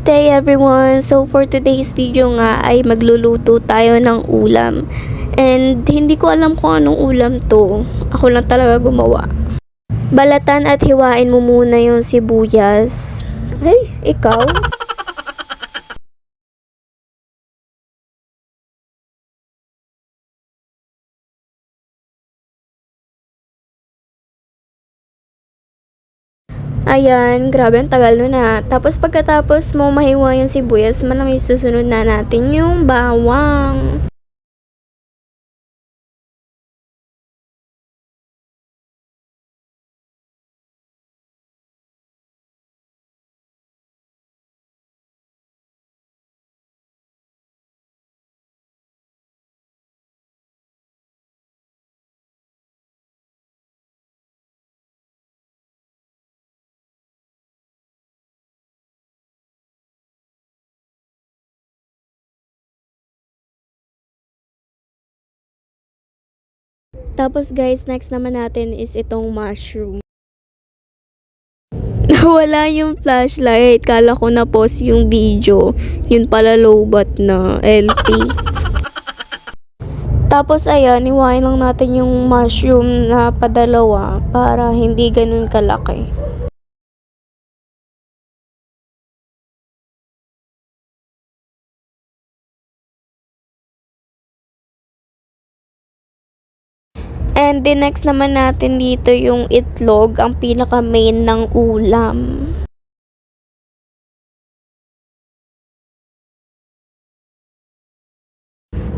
Good day everyone! So for today's video nga ay magluluto tayo ng ulam. And hindi ko alam kung anong ulam to. Ako lang talaga gumawa. Balatan at hiwain mo muna yung sibuyas. Ay, ikaw? Ayan, grabe ang tagal nun na. Tapos pagkatapos mo mahiwa yung sibuyas, malang susunod na natin yung bawang. Tapos guys, next naman natin is itong mushroom. Nawala yung flashlight. Kala ko na pause yung video. Yun pala lowbat na LP. Tapos ayan, iwain lang natin yung mushroom na padalawa para hindi ganun kalaki. And the next naman natin dito yung itlog, ang pinaka main ng ulam.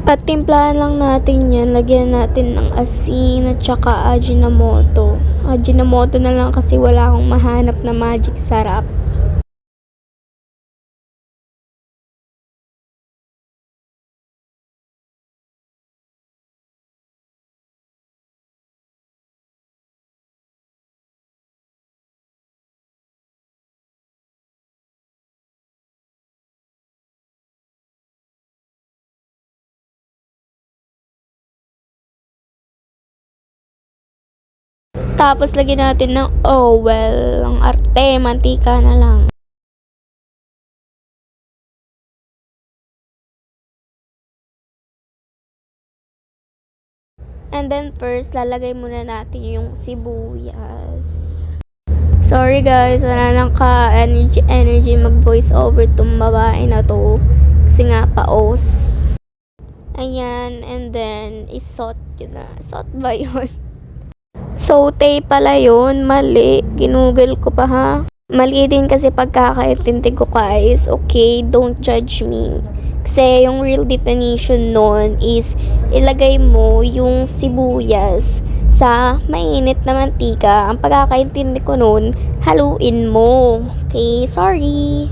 At timplahan lang natin yan, lagyan natin ng asin at saka Ajinomoto. Ajinomoto na lang kasi wala akong mahanap na magic sarap. Tapos lagyan natin ng oil, ang arte, mantika na lang. And then first, lalagay muna natin yung sibuyas. Sorry guys, wala lang ka energy mag voice over tong babae na to. Kasi nga paos. Ayan, and then isot yun na. Sot ba yun? Saute pala yun, mali. Ginugol ko pa ha. Mali din kasi pagkakaintindi ko guys. Okay, don't judge me. Kasi yung real definition nun is ilagay mo yung sibuyas sa mainit na mantika. Ang pagkakaintindi ko nun, haluin mo. Okay, sorry.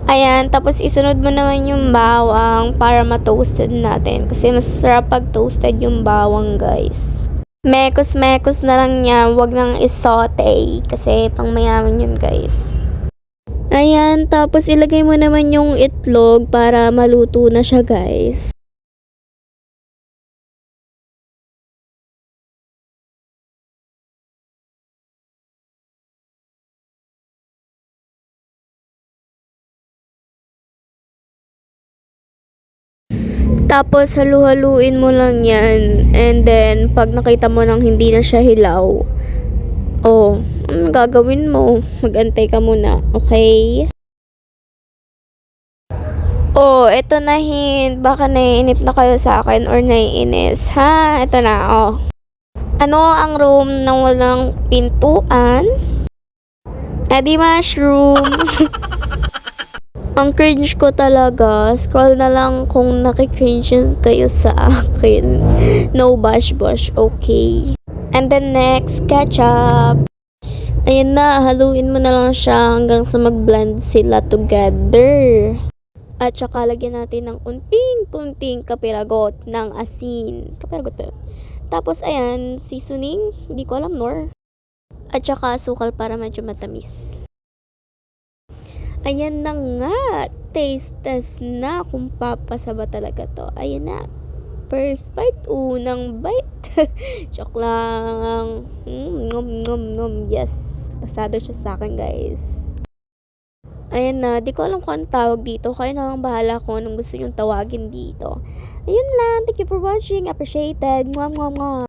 Ayan, tapos isunod mo naman yung bawang para ma-toasted natin. Kasi masasarap pag toasted yung bawang guys. Mekos-mekos na lang yan, wag nang isote kasi pang mayaman yun guys. Ayan, tapos ilagay mo naman yung itlog para maluto na siya guys. Tapos halu-haluin mo lang yan. And then pag nakita mo nang hindi na siya hilaw, gagawin mo? Mag-antay ka muna, okay? Eto na hint. Baka naiinip na kayo sa akin or naiinis. Ha? Eto na, Ano ang room na walang pintuan? Di mushroom. Ang cringe ko talaga. Scroll na lang kung nakikringe kayo sa akin. No bash, okay? And then next, ketchup. Ayan na, haluin mo na lang siya hanggang sa mag-blend sila together. At saka lagyan natin ng kunting kapiragot ng asin. Kapiragot ba yun? Tapos ayan, seasoning, hindi ko alam nor. At saka asukal para medyo matamis. Ayan na nga, taste test na kung papasa ba talaga to. Ayan na, first bite, unang bite. Joke lang. Nom, nom, nom. Yes, pasado siya sa akin guys. Ayan na, di ko alam kung anong tawag dito. Kayo na lang bahala kung anong gusto nyong tawagin dito. Ayun lang. Thank you for watching. Appreciated. Mwah, mwah, mwah.